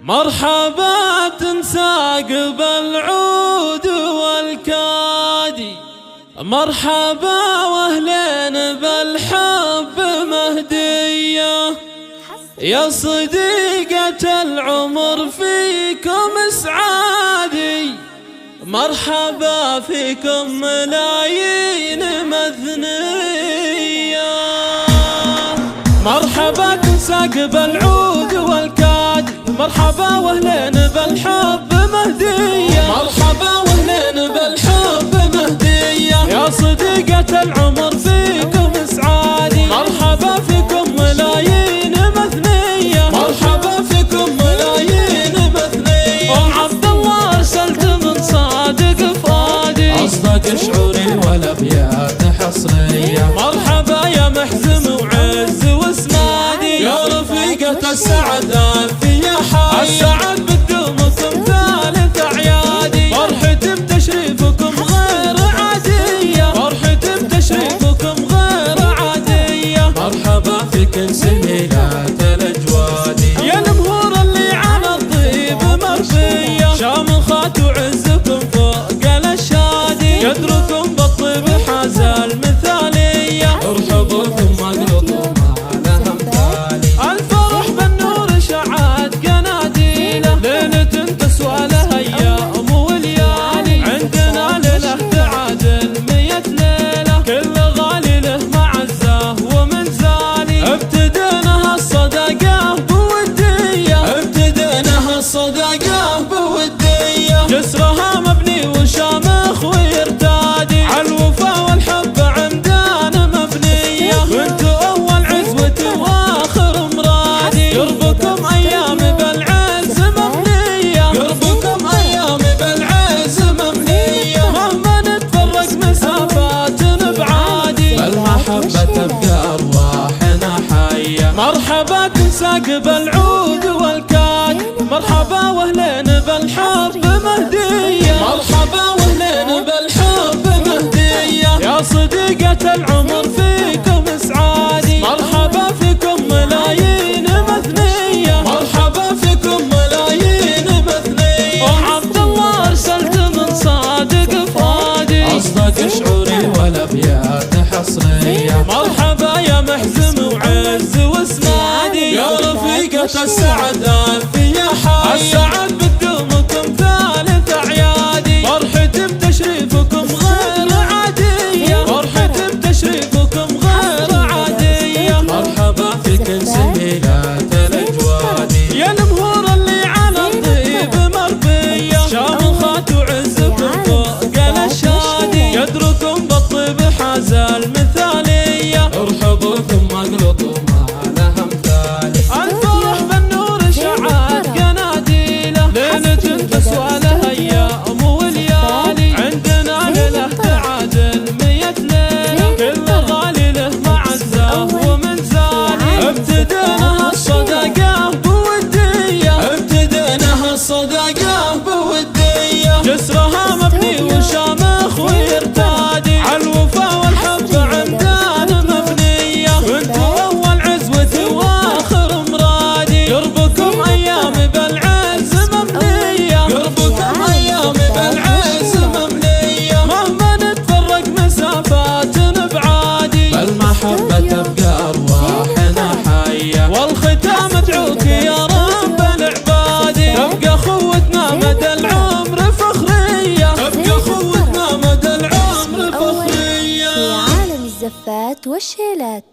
مرحبا تنساق بالعود والكادي، مرحبا واهلين بالحب مهدية، يا صديقة العمر فيكم سعادي، مرحبا فيكم ملايين مثنية. مرحبا تنساق بالعود والكادي، مرحبا واهلين بالحب مهدية، مرحبا واهلين بالحب مهدية، يا صديقة العمر فيكم سعادي، مرحبا فيكم ملايين مثنية، مرحبا فيكم ملايين مثنية. ام عبد الله ارسلت من صادق فؤادي، اصدق شعوري والابيات حصرية، مرحبا يا محزم وعز واسنادي، يا رفيقة السعداء في حي السعد بدومكم ثالث اعيادي، فرحة بتشريفكم غير عادية، فرحة بتشريفكم غير عادية، مرحبا في كل سنيات الاجوادي، يا المهور اللي على الطيب مرفية، شامخات وعزكم فوق الاشادي، قدركم بالطيب حاز المثالية، ارحبوا ثم اقلطوا ما لها مثالي، الفرح بالنور شعاد قناديله، ليلة تسوى لها ايام وليالي، عندنا ليلة تعادل 100 ليلة، كل غالي له معزه ومنزالي، ابتدينا هالصداقة بودية، ابتدينا هالصداقة بودية، جسرها مبني وشامخ ويرتادي، عالوفا والحب عمدان مبنية، وانتو اول عزوتي واخر مرادي، قربكم ايام بالعز مبنية، قربكم ايام بالعز مبنية، مهما نتفرق مسافات بعادي، بالمحبة تبقى ارواحنا حية، مرحبا تنساق بالعود والكادي، مرحبا واهلين بالحب مهدية، مرحبا واهلين بالحب مهدية، يا صديقة العمر فيكم سعادي، مرحبا فيكم ملايين مثنية، مرحبا فيكم ملايين مثنية. ام عبد الله ارسلت من صادق فؤادي، اصدق شعوري والابيات حصرية، مرحبا يا محزم وعز واسنادي، يا رفيقة السعداء في حي السعد بدومكم ثالث اعيادي، فرحة بتشريفكم غير عادية، فرحة بتشريفكم غير عادية، مرحبا في كل سهيلات الاجوادي، يا المهور اللي على الطيب مربية، شامخات وعزكم فوق الاشادي، قدركم بالطيب حاز المثالية، ارحبوا ثم اقلطوا ما لها مثالي، الفرح بالنور شعاد قناديله، ليلة تسوى لها ايام وليالي، عندنا ليلة تعادل 100 ليلة، كل غالي له معزه ومنزالي، ابتدينا هالصداقة بودية، ابتدينا هالصداقة بودية، جسرها مبني وشامخ ويرتادي، عالوفا والحب عمدان مبنية، وانتو اول عزوتي واخر مرادي، قربكم ايام بالعز مبنية، قربكم ايام بالعز مبنية، مهما نتفرق مسافات بعادي، بالمحبة تبقى ارواحنا حية، والختام ادعوك يا رب العبادي، تبقى خوتنا مدى العمر فخرية، تبقى خوتنا مدى العمر فخرية. في عالم الزفات والشيلات.